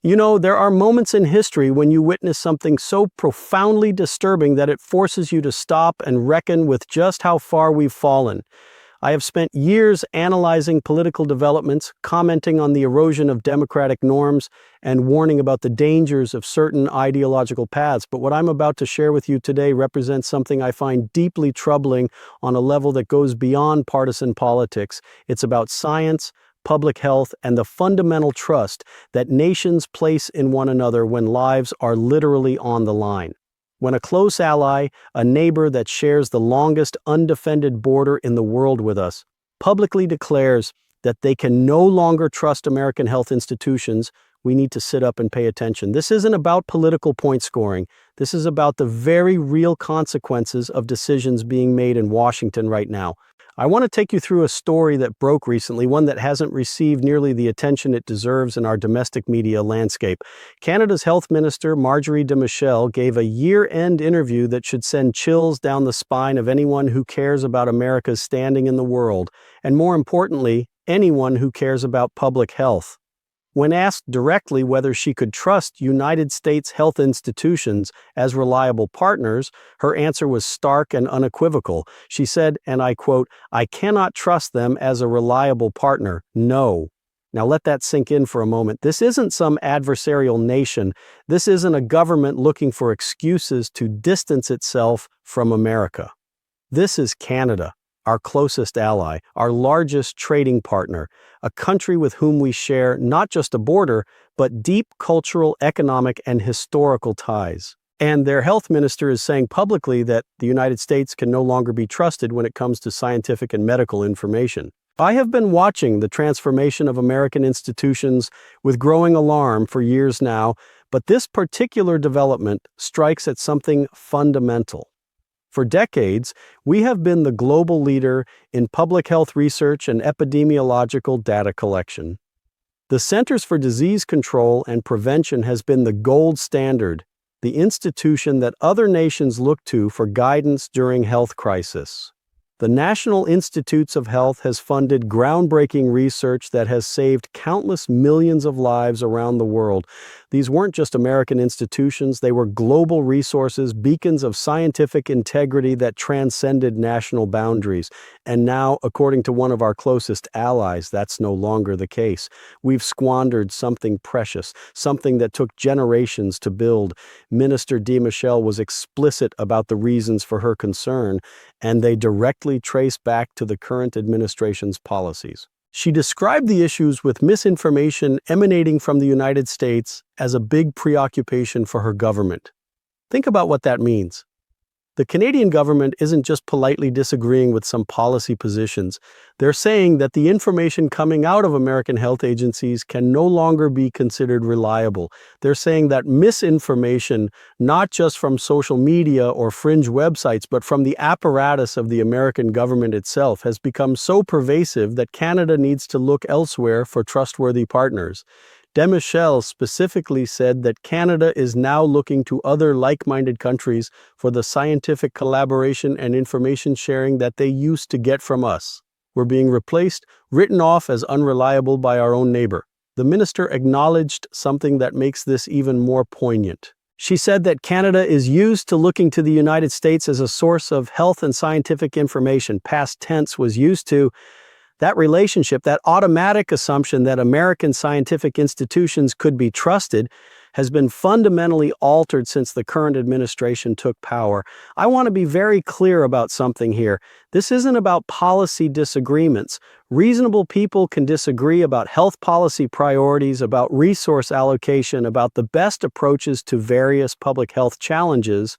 You know, there are moments in history when you witness something so profoundly disturbing that it forces you to stop and reckon with just how far we've fallen. I have spent years analyzing political developments, commenting on the erosion of democratic norms, and warning about the dangers of certain ideological paths. But what I'm about to share with you today represents something I find deeply troubling on a level that goes beyond partisan politics. It's about science, public health, and the fundamental trust that nations place in one another when lives are literally on the line. When a close ally, a neighbor that shares the longest undefended border in the world with us, publicly declares that they can no longer trust American health institutions, we need to sit up and pay attention. This isn't about political point scoring. This is about the very real consequences of decisions being made in Washington right now. I want to take you through a story that broke recently, one that hasn't received nearly the attention it deserves in our domestic media landscape. Canada's Health Minister, Marjorie de Michel, gave a year-end interview that should send chills down the spine of anyone who cares about America's standing in the world, and more importantly, anyone who cares about public health. When asked directly whether she could trust United States health institutions as reliable partners, her answer was stark and unequivocal. She said, and I quote, "I cannot trust them as a reliable partner, no." Now let that sink in for a moment. This isn't some adversarial nation. This isn't a government looking for excuses to distance itself from America. This is Canada, our closest ally, our largest trading partner, a country with whom we share not just a border, but deep cultural, economic, and historical ties. And their health minister is saying publicly that the United States can no longer be trusted when it comes to scientific and medical information. I have been watching the transformation of American institutions with growing alarm for years now, but this particular development strikes at something fundamental. For decades, we have been the global leader in public health research and epidemiological data collection. The Centers for Disease Control and Prevention has been the gold standard, the institution that other nations look to for guidance during health crisis. The National Institutes of Health has funded groundbreaking research that has saved countless millions of lives around the world. These weren't just American institutions, they were global resources, beacons of scientific integrity that transcended national boundaries. And now, according to one of our closest allies, that's no longer the case. We've squandered something precious, something that took generations to build. Minister de Michel was explicit about the reasons for her concern, and they directly trace back to the current administration's policies. She described the issues with misinformation emanating from the United States as a big preoccupation for her government. Think about what that means. The Canadian government isn't just politely disagreeing with some policy positions. They're saying that the information coming out of American health agencies can no longer be considered reliable. They're saying that misinformation, not just from social media or fringe websites, but from the apparatus of the American government itself, has become so pervasive that Canada needs to look elsewhere for trustworthy partners. De Michel specifically said that Canada is now looking to other like-minded countries for the scientific collaboration and information sharing that they used to get from us. We're being replaced, written off as unreliable by our own neighbor. The minister acknowledged something that makes this even more poignant. She said that Canada is used to looking to the United States as a source of health and scientific information. Past tense was used to. That relationship, that automatic assumption that American scientific institutions could be trusted, has been fundamentally altered since the current administration took power. I want to be very clear about something here. This isn't about policy disagreements. Reasonable people can disagree about health policy priorities, about resource allocation, about the best approaches to various public health challenges.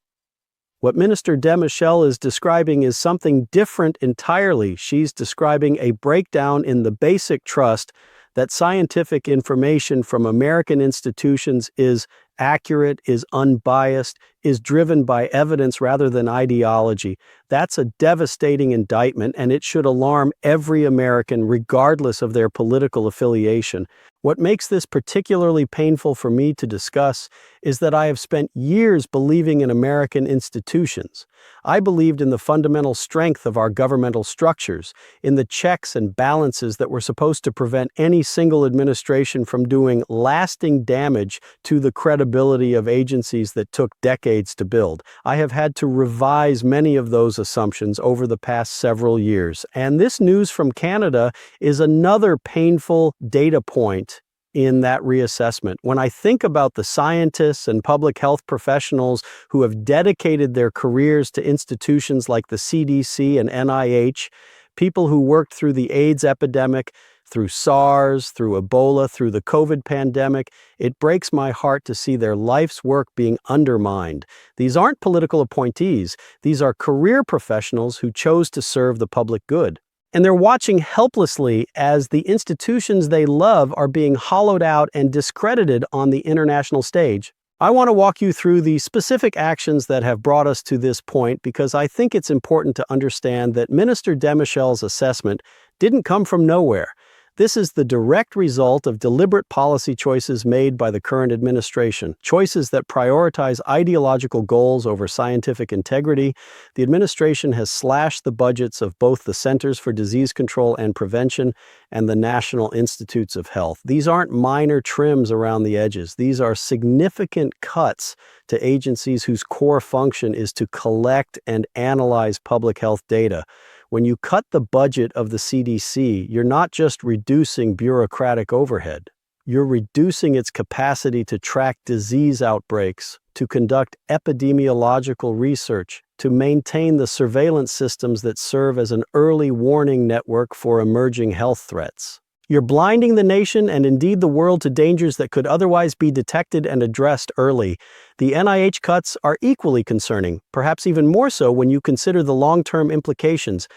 What Minister de Michel is describing is something different entirely. She's describing a breakdown in the basic trust that scientific information from American institutions is accurate, is unbiased, is driven by evidence rather than ideology. That's a devastating indictment, and it should alarm every American regardless of their political affiliation. What makes this particularly painful for me to discuss is that I have spent years believing in American institutions. I believed in the fundamental strength of our governmental structures, in the checks and balances that were supposed to prevent any single administration from doing lasting damage to the credibility of agencies that took decades to build. I have had to revise many of those assumptions over the past several years, and this news from Canada is another painful data point in that reassessment. When I think about the scientists and public health professionals who have dedicated their careers to institutions like the CDC and NIH, people who worked through the AIDS epidemic, through SARS, through Ebola, through the COVID pandemic, it breaks my heart to see their life's work being undermined. These aren't political appointees. These are career professionals who chose to serve the public good. And they're watching helplessly as the institutions they love are being hollowed out and discredited on the international stage. I want to walk you through the specific actions that have brought us to this point because I think it's important to understand that Minister Demichel's assessment didn't come from nowhere. This is the direct result of deliberate policy choices made by the current administration, choices that prioritize ideological goals over scientific integrity. The administration has slashed the budgets of both the Centers for Disease Control and Prevention and the National Institutes of Health. These aren't minor trims around the edges. These are significant cuts to agencies whose core function is to collect and analyze public health data. When you cut the budget of the CDC, you're not just reducing bureaucratic overhead. You're reducing its capacity to track disease outbreaks, to conduct epidemiological research, to maintain the surveillance systems that serve as an early warning network for emerging health threats. You're blinding the nation and indeed the world to dangers that could otherwise be detected and addressed early. The NIH cuts are equally concerning, perhaps even more so when you consider the long-term implications.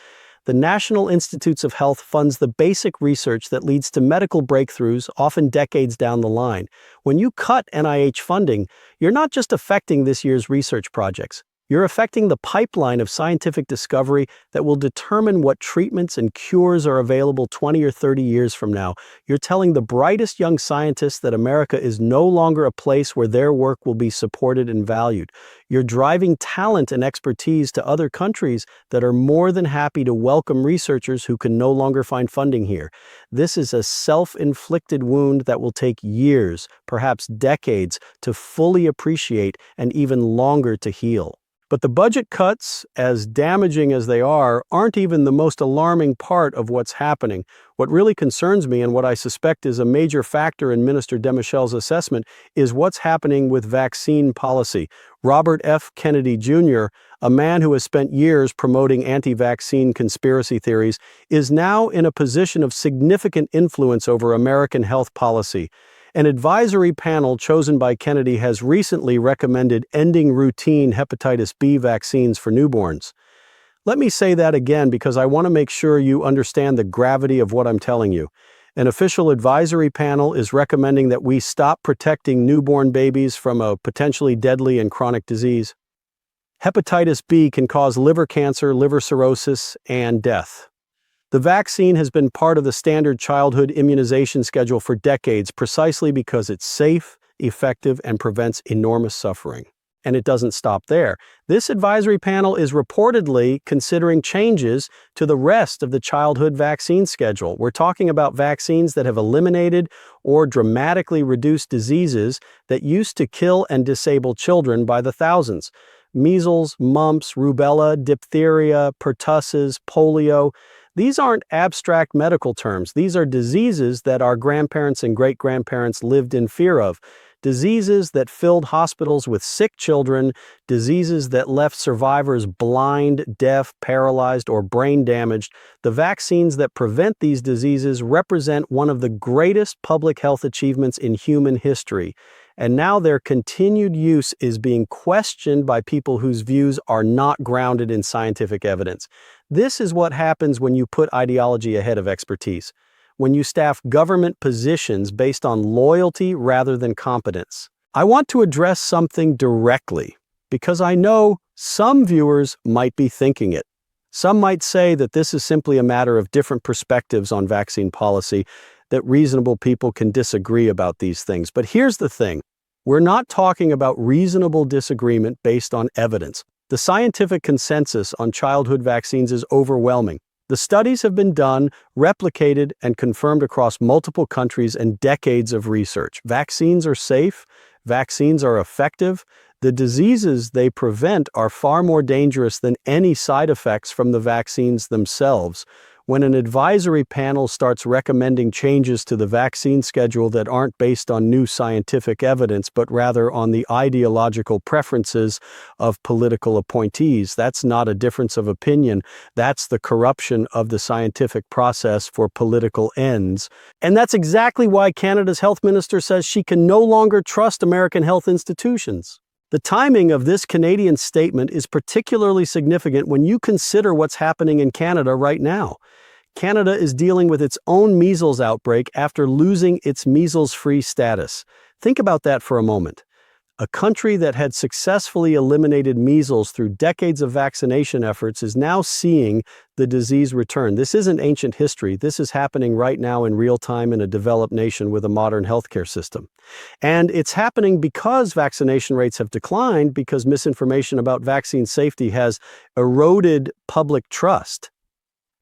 The National Institutes of Health funds the basic research that leads to medical breakthroughs, often decades down the line. When you cut NIH funding, you're not just affecting this year's research projects. You're affecting the pipeline of scientific discovery that will determine what treatments and cures are available 20 or 30 years from now. You're telling the brightest young scientists that America is no longer a place where their work will be supported and valued. You're driving talent and expertise to other countries that are more than happy to welcome researchers who can no longer find funding here. This is a self-inflicted wound that will take years, perhaps decades, to fully appreciate and even longer to heal. But the budget cuts, as damaging as they are, aren't even the most alarming part of what's happening. What really concerns me, and what I suspect is a major factor in Minister Demichel's assessment, is what's happening with vaccine policy. Robert F. Kennedy Jr., a man who has spent years promoting anti-vaccine conspiracy theories, is now in a position of significant influence over American health policy. An advisory panel chosen by Kennedy has recently recommended ending routine hepatitis B vaccines for newborns. Let me say that again because I want to make sure you understand the gravity of what I'm telling you. An official advisory panel is recommending that we stop protecting newborn babies from a potentially deadly and chronic disease. Hepatitis B can cause liver cancer, liver cirrhosis, and death. The vaccine has been part of the standard childhood immunization schedule for decades precisely because it's safe, effective, and prevents enormous suffering. And it doesn't stop there. This advisory panel is reportedly considering changes to the rest of the childhood vaccine schedule. We're talking about vaccines that have eliminated or dramatically reduced diseases that used to kill and disable children by the thousands. Measles, mumps, rubella, diphtheria, pertussis, polio. These aren't abstract medical terms. These are diseases that our grandparents and great-grandparents lived in fear of. Diseases that filled hospitals with sick children, diseases that left survivors blind, deaf, paralyzed, or brain damaged. The vaccines that prevent these diseases represent one of the greatest public health achievements in human history. And now their continued use is being questioned by people whose views are not grounded in scientific evidence. This is what happens when you put ideology ahead of expertise, when you staff government positions based on loyalty rather than competence. I want to address something directly, because I know some viewers might be thinking it. Some might say that this is simply a matter of different perspectives on vaccine policy. that reasonable people can disagree about these things. But here's the thing. We're not talking about reasonable disagreement based on evidence. The scientific consensus on childhood vaccines is overwhelming. The studies have been done, replicated, and confirmed across multiple countries and decades of research. Vaccines are safe. Vaccines are effective. The diseases they prevent are far more dangerous than any side effects from the vaccines themselves. When an advisory panel starts recommending changes to the vaccine schedule that aren't based on new scientific evidence, but rather on the ideological preferences of political appointees, that's not a difference of opinion. That's the corruption of the scientific process for political ends. And that's exactly why Canada's health minister says she can no longer trust American health institutions. The timing of this Canadian statement is particularly significant when you consider what's happening in Canada right now. Canada is dealing with its own measles outbreak after losing its measles-free status. Think about that for a moment. A country that had successfully eliminated measles through decades of vaccination efforts is now seeing the disease return. This isn't ancient history. This is happening right now in real time in a developed nation with a modern healthcare system. And it's happening because vaccination rates have declined, because misinformation about vaccine safety has eroded public trust.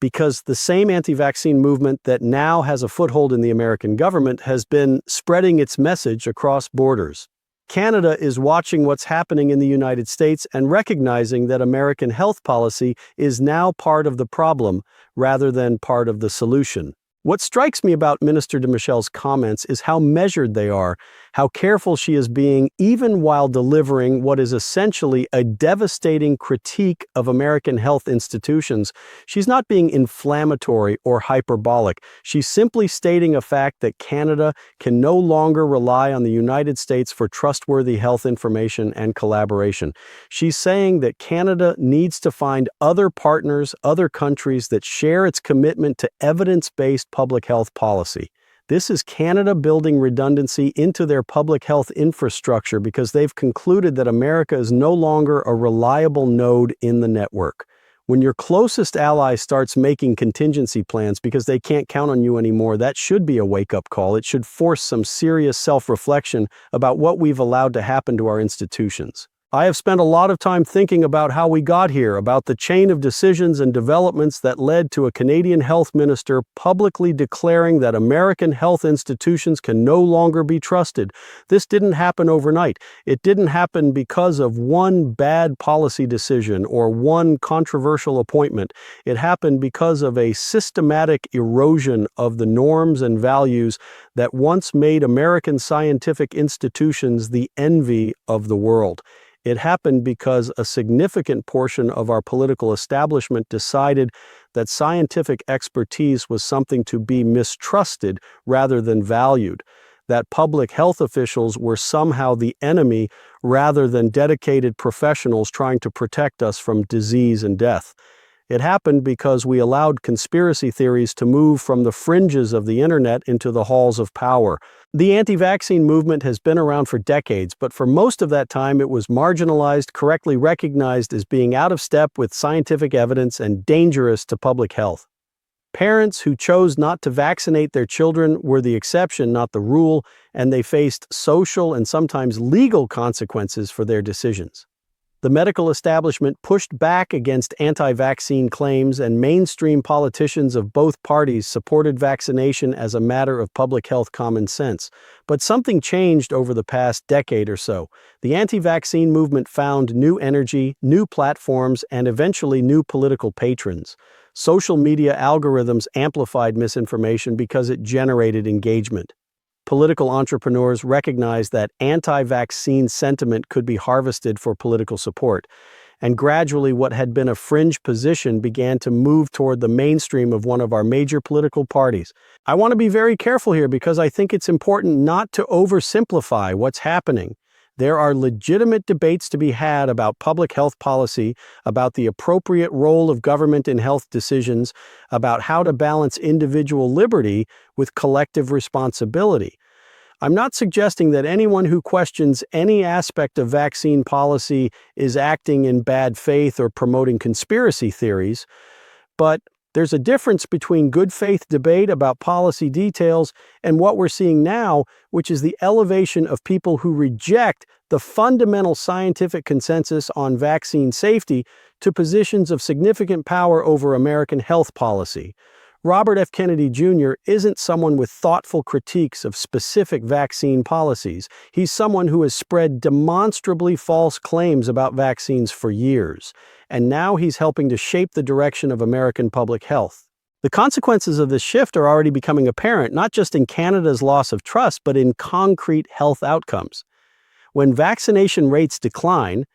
Because the same anti-vaccine movement that now has a foothold in the American government has been spreading its message across borders. Canada is watching what's happening in the United States and recognizing that American health policy is now part of the problem rather than part of the solution. What strikes me about Minister DeMichelle's comments is how measured they are, how careful she is being, even while delivering what is essentially a devastating critique of American health institutions. She's not being inflammatory or hyperbolic. She's simply stating a fact that Canada can no longer rely on the United States for trustworthy health information and collaboration. She's saying that Canada needs to find other partners, other countries that share its commitment to evidence-based public health policy. This is Canada building redundancy into their public health infrastructure because they've concluded that America is no longer a reliable node in the network. When your closest ally starts making contingency plans because they can't count on you anymore, that should be a wake-up call. It should force some serious self-reflection about what we've allowed to happen to our institutions. I have spent a lot of time thinking about how we got here, about the chain of decisions and developments that led to a Canadian health minister publicly declaring that American health institutions can no longer be trusted. This didn't happen overnight. It didn't happen because of one bad policy decision or one controversial appointment. It happened because of a systematic erosion of the norms and values that once made American scientific institutions the envy of the world. It happened because a significant portion of our political establishment decided that scientific expertise was something to be mistrusted rather than valued, that public health officials were somehow the enemy rather than dedicated professionals trying to protect us from disease and death. It happened because we allowed conspiracy theories to move from the fringes of the internet into the halls of power. The anti-vaccine movement has been around for decades, but for most of that time it was marginalized, correctly recognized as being out of step with scientific evidence and dangerous to public health. Parents who chose not to vaccinate their children were the exception, not the rule, and they faced social and sometimes legal consequences for their decisions. The medical establishment pushed back against anti-vaccine claims, and mainstream politicians of both parties supported vaccination as a matter of public health common sense. But something changed over the past decade or so. The anti-vaccine movement found new energy, new platforms, and eventually new political patrons. Social media algorithms amplified misinformation because it generated engagement. Political entrepreneurs recognized that anti-vaccine sentiment could be harvested for political support, and gradually what had been a fringe position began to move toward the mainstream of one of our major political parties. I want to be very careful here because I think it's important not to oversimplify what's happening. There are legitimate debates to be had about public health policy, about the appropriate role of government in health decisions, about how to balance individual liberty with collective responsibility. I'm not suggesting that anyone who questions any aspect of vaccine policy is acting in bad faith or promoting conspiracy theories, but There's a difference between good faith debate about policy details and what we're seeing now, which is the elevation of people who reject the fundamental scientific consensus on vaccine safety to positions of significant power over American health policy. Robert F. Kennedy Jr. isn't someone with thoughtful critiques of specific vaccine policies. He's someone who has spread demonstrably false claims about vaccines for years, and now he's helping to shape the direction of American public health. The consequences of this shift are already becoming apparent, not just in Canada's loss of trust, but in concrete health outcomes. When vaccination rates decline,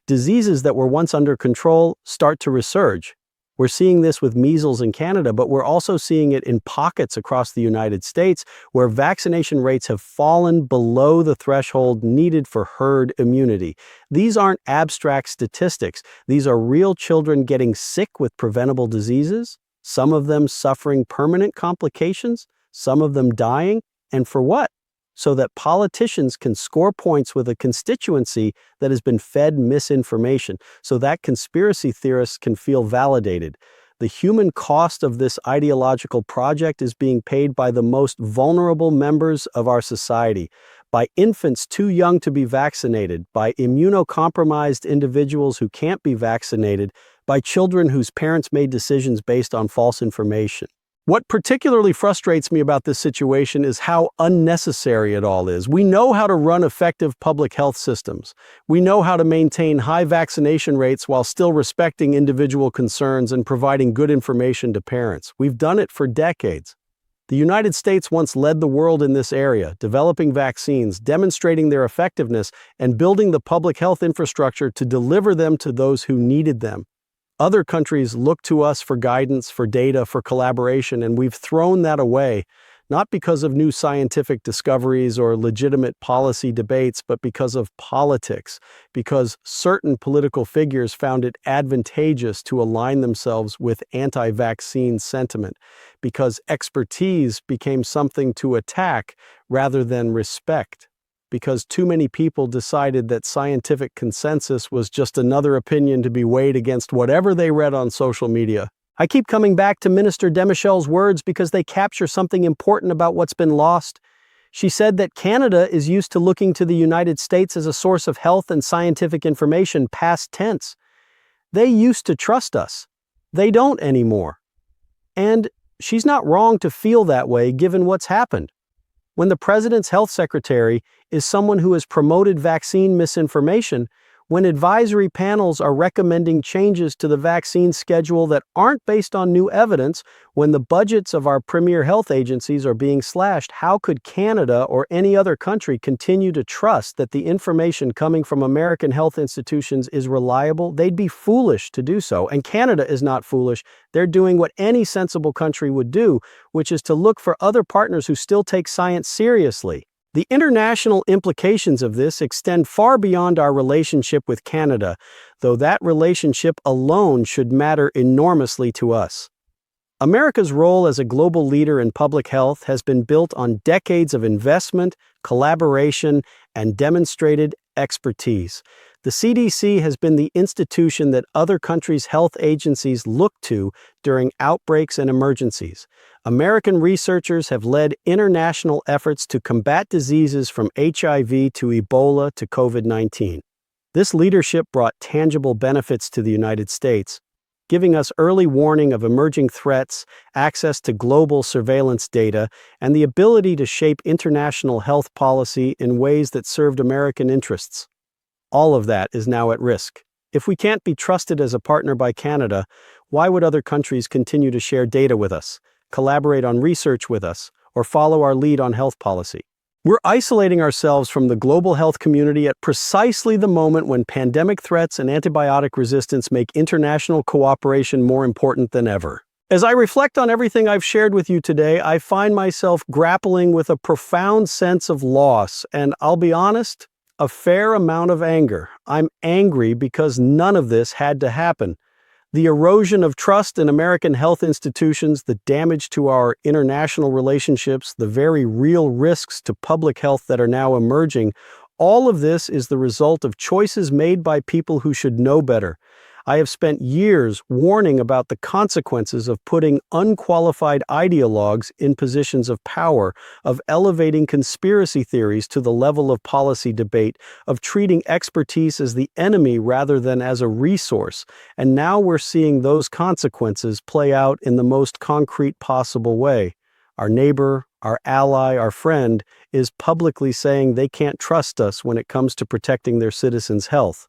diseases that were once under control start to resurge. We're seeing this with measles in Canada, but we're also seeing it in pockets across the United States where vaccination rates have fallen below the threshold needed for herd immunity. These aren't abstract statistics. These are real children getting sick with preventable diseases, some of them suffering permanent complications, some of them dying. And for what? So that politicians can score points with a constituency that has been fed misinformation, so that conspiracy theorists can feel validated. The human cost of this ideological project is being paid by the most vulnerable members of our society, by infants too young to be vaccinated, by immunocompromised individuals who can't be vaccinated, by children whose parents made decisions based on false information. What particularly frustrates me about this situation is how unnecessary it all is. We know how to run effective public health systems. We know how to maintain high vaccination rates while still respecting individual concerns and providing good information to parents. We've done it for decades. The United States once led the world in this area, developing vaccines, demonstrating their effectiveness, and building the public health infrastructure to deliver them to those who needed them. Other countries look to us for guidance, for data, for collaboration, and we've thrown that away, not because of new scientific discoveries or legitimate policy debates, but because of politics, because certain political figures found it advantageous to align themselves with anti-vaccine sentiment, because expertise became something to attack rather than respect, because too many people decided that scientific consensus was just another opinion to be weighed against whatever they read on social media. I keep coming back to Minister Demichelle's words because they capture something important about what's been lost. She said that Canada is used to looking to the United States as a source of health and scientific information, past tense. They used to trust us. They don't anymore. And she's not wrong to feel that way given what's happened. When the president's health secretary is someone who has promoted vaccine misinformation, when advisory panels are recommending changes to the vaccine schedule that aren't based on new evidence, when the budgets of our premier health agencies are being slashed, how could Canada or any other country continue to trust that the information coming from American health institutions is reliable? They'd be foolish to do so, and Canada is not foolish. They're doing what any sensible country would do, which is to look for other partners who still take science seriously. The international implications of this extend far beyond our relationship with Canada, though that relationship alone should matter enormously to us. America's role as a global leader in public health has been built on decades of investment, collaboration, and demonstrated expertise. The CDC has been the institution that other countries' health agencies look to during outbreaks and emergencies. American researchers have led international efforts to combat diseases from HIV to Ebola to COVID-19. This leadership brought tangible benefits to the United States, giving us early warning of emerging threats, access to global surveillance data, and the ability to shape international health policy in ways that served American interests. All of that is now at risk. If we can't be trusted as a partner by Canada, why would other countries continue to share data with us, collaborate on research with us, or follow our lead on health policy? We're isolating ourselves from the global health community at precisely the moment when pandemic threats and antibiotic resistance make international cooperation more important than ever. As I reflect on everything I've shared with you today, I find myself grappling with a profound sense of loss, and I'll be honest, a fair amount of anger. I'm angry because none of this had to happen. The erosion of trust in American health institutions, the damage to our international relationships, the very real risks to public health that are now emerging, all of this is the result of choices made by people who should know better. I have spent years warning about the consequences of putting unqualified ideologues in positions of power, of elevating conspiracy theories to the level of policy debate, of treating expertise as the enemy rather than as a resource. And now we're seeing those consequences play out in the most concrete possible way. Our neighbor, our ally, our friend is publicly saying they can't trust us when it comes to protecting their citizens' health.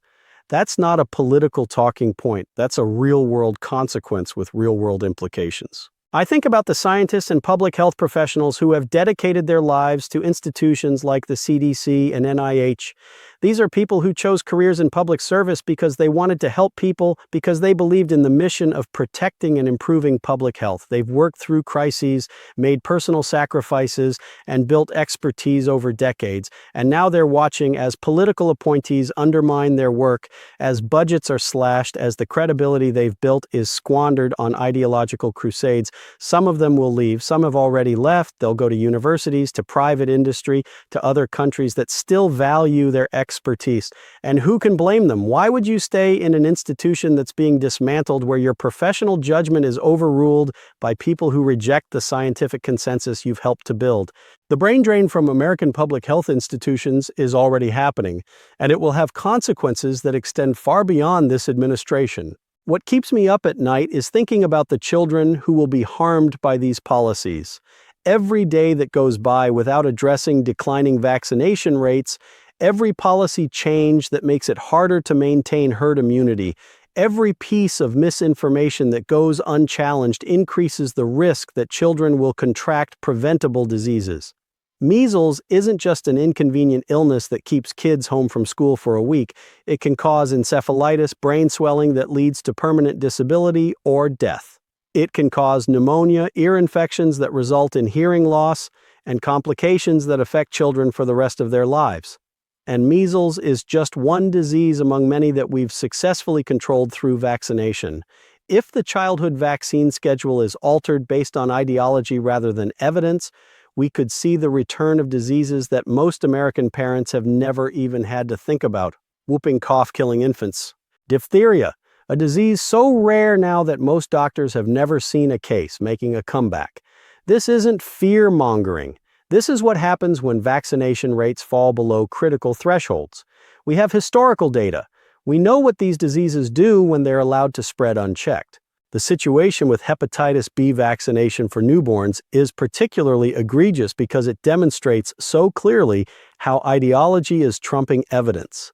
That's not a political talking point. That's a real-world consequence with real-world implications. I think about the scientists and public health professionals who have dedicated their lives to institutions like the CDC and NIH. These are people who chose careers in public service because they wanted to help people, because they believed in the mission of protecting and improving public health. They've worked through crises, made personal sacrifices, and built expertise over decades. And now they're watching as political appointees undermine their work, as budgets are slashed, as the credibility they've built is squandered on ideological crusades. Some of them will leave. Some have already left. They'll go to universities, to private industry, to other countries that still value their expertise. And who can blame them? Why would you stay in an institution that's being dismantled where your professional judgment is overruled by people who reject the scientific consensus you've helped to build? The brain drain from American public health institutions is already happening, and it will have consequences that extend far beyond this administration. What keeps me up at night is thinking about the children who will be harmed by these policies. Every day that goes by without addressing declining vaccination rates, every policy change that makes it harder to maintain herd immunity, every piece of misinformation that goes unchallenged increases the risk that children will contract preventable diseases. Measles isn't just an inconvenient illness that keeps kids home from school for a week. It can cause encephalitis, brain swelling that leads to permanent disability or death. It can cause pneumonia, ear infections that result in hearing loss, and complications that affect children for the rest of their lives. And measles is just one disease among many that we've successfully controlled through vaccination. If the childhood vaccine schedule is altered based on ideology rather than evidence, we could see the return of diseases that most American parents have never even had to think about. Whooping cough killing infants. Diphtheria, a disease so rare now that most doctors have never seen a case, making a comeback. This isn't fear-mongering. This is what happens when vaccination rates fall below critical thresholds. We have historical data. We know what these diseases do when they're allowed to spread unchecked. The situation with hepatitis B vaccination for newborns is particularly egregious because it demonstrates so clearly how ideology is trumping evidence.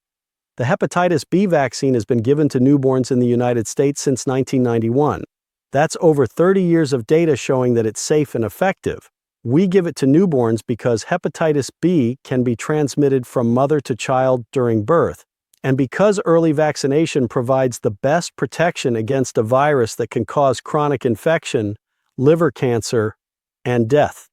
The hepatitis B vaccine has been given to newborns in the United States since 1991. That's over 30 years of data showing that it's safe and effective. We give it to newborns because hepatitis B can be transmitted from mother to child during birth. And because early vaccination provides the best protection against a virus that can cause chronic infection, liver cancer, and death.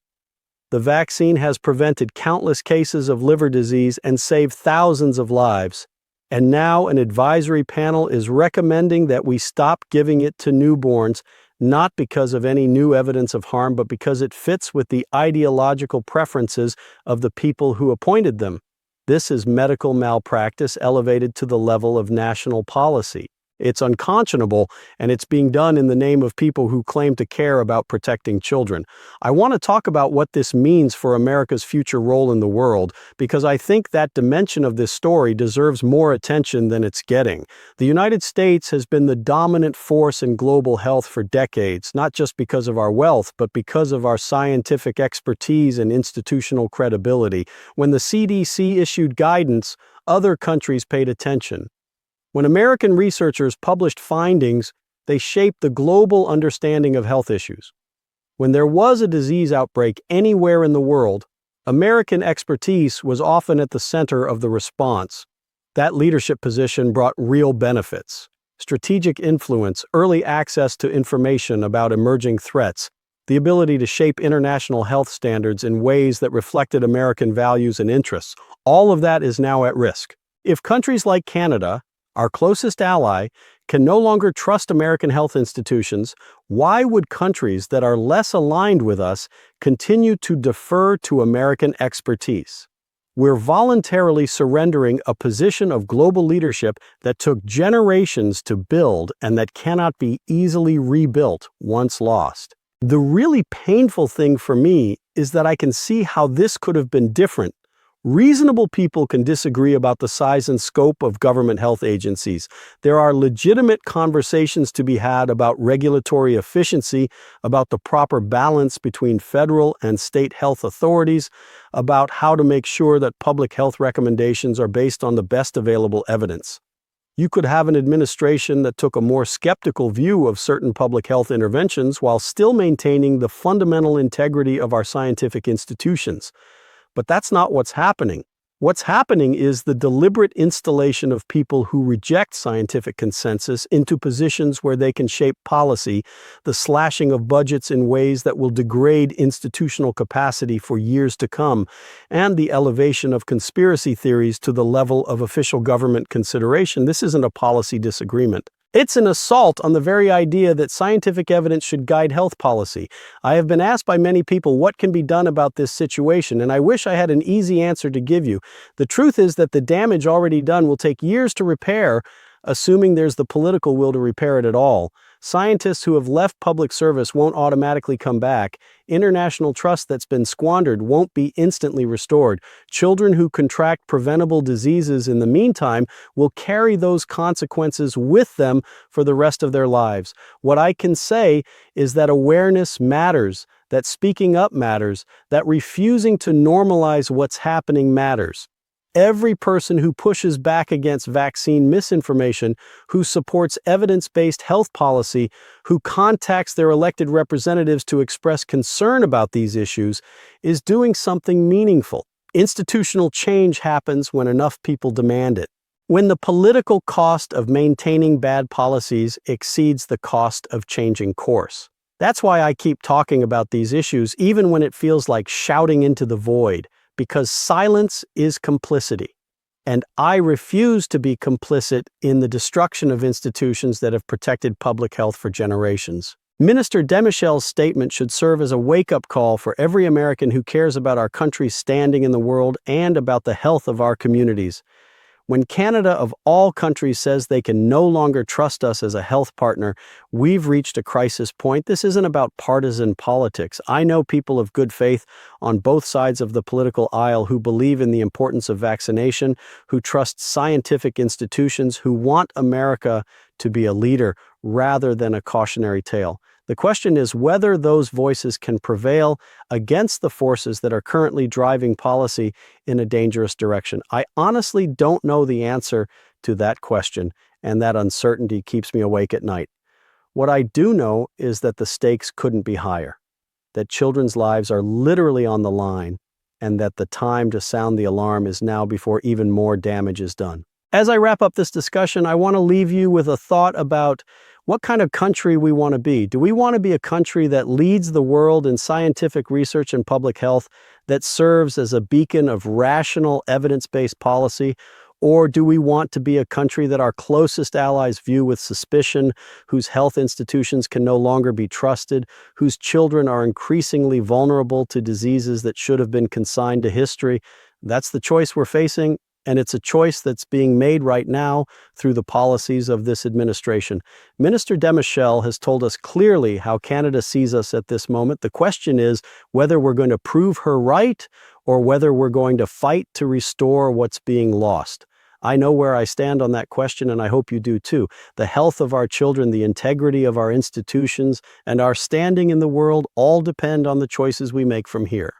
The vaccine has prevented countless cases of liver disease and saved thousands of lives. And now an advisory panel is recommending that we stop giving it to newborns, not because of any new evidence of harm, but because it fits with the ideological preferences of the people who appointed them. This is medical malpractice elevated to the level of national policy. It's unconscionable, and it's being done in the name of people who claim to care about protecting children. I want to talk about what this means for America's future role in the world, because I think that dimension of this story deserves more attention than it's getting. The United States has been the dominant force in global health for decades, not just because of our wealth, but because of our scientific expertise and institutional credibility. When the CDC issued guidance, other countries paid attention. When American researchers published findings, they shaped the global understanding of health issues. When there was a disease outbreak anywhere in the world, American expertise was often at the center of the response. That leadership position brought real benefits: strategic influence, early access to information about emerging threats, the ability to shape international health standards in ways that reflected American values and interests. All of that is now at risk. If countries like Canada, our closest ally, can no longer trust American health institutions, why would countries that are less aligned with us continue to defer to American expertise? We're voluntarily surrendering a position of global leadership that took generations to build and that cannot be easily rebuilt once lost. The really painful thing for me is that I can see how this could have been different. Reasonable people can disagree about the size and scope of government health agencies. There are legitimate conversations to be had about regulatory efficiency, about the proper balance between federal and state health authorities, about how to make sure that public health recommendations are based on the best available evidence. You could have an administration that took a more skeptical view of certain public health interventions while still maintaining the fundamental integrity of our scientific institutions. But that's not what's happening. What's happening is the deliberate installation of people who reject scientific consensus into positions where they can shape policy, the slashing of budgets in ways that will degrade institutional capacity for years to come, and the elevation of conspiracy theories to the level of official government consideration. This isn't a policy disagreement. It's an assault on the very idea that scientific evidence should guide health policy. I have been asked by many people what can be done about this situation, and I wish I had an easy answer to give you. The truth is that the damage already done will take years to repair, assuming there's the political will to repair it at all. Scientists who have left public service won't automatically come back. International trust that's been squandered won't be instantly restored. Children who contract preventable diseases in the meantime will carry those consequences with them for the rest of their lives. What I can say is that awareness matters, that speaking up matters, that refusing to normalize what's happening matters. Every person who pushes back against vaccine misinformation, who supports evidence-based health policy, who contacts their elected representatives to express concern about these issues, is doing something meaningful. Institutional change happens when enough people demand it. When the political cost of maintaining bad policies exceeds the cost of changing course. That's why I keep talking about these issues, even when it feels like shouting into the void. Because silence is complicity. And I refuse to be complicit in the destruction of institutions that have protected public health for generations. Minister Demichel's statement should serve as a wake-up call for every American who cares about our country's standing in the world and about the health of our communities. When Canada of all countries says they can no longer trust us as a health partner, we've reached a crisis point. This isn't about partisan politics. I know people of good faith on both sides of the political aisle who believe in the importance of vaccination, who trust scientific institutions, who want America to be a leader rather than a cautionary tale. The question is whether those voices can prevail against the forces that are currently driving policy in a dangerous direction. I honestly don't know the answer to that question, and that uncertainty keeps me awake at night. What I do know is that the stakes couldn't be higher, that children's lives are literally on the line, and that the time to sound the alarm is now before even more damage is done. As I wrap up this discussion, I want to leave you with a thought about what kind of country we want to be. Do we want to be a country that leads the world in scientific research and public health, that serves as a beacon of rational, evidence-based policy? Or do we want to be a country that our closest allies view with suspicion, whose health institutions can no longer be trusted, whose children are increasingly vulnerable to diseases that should have been consigned to history? That's the choice we're facing. And it's a choice that's being made right now through the policies of this administration. Minister Demichel has told us clearly how Canada sees us at this moment. The question is whether we're going to prove her right or whether we're going to fight to restore what's being lost. I know where I stand on that question, and I hope you do too. The health of our children, the integrity of our institutions, and our standing in the world all depend on the choices we make from here.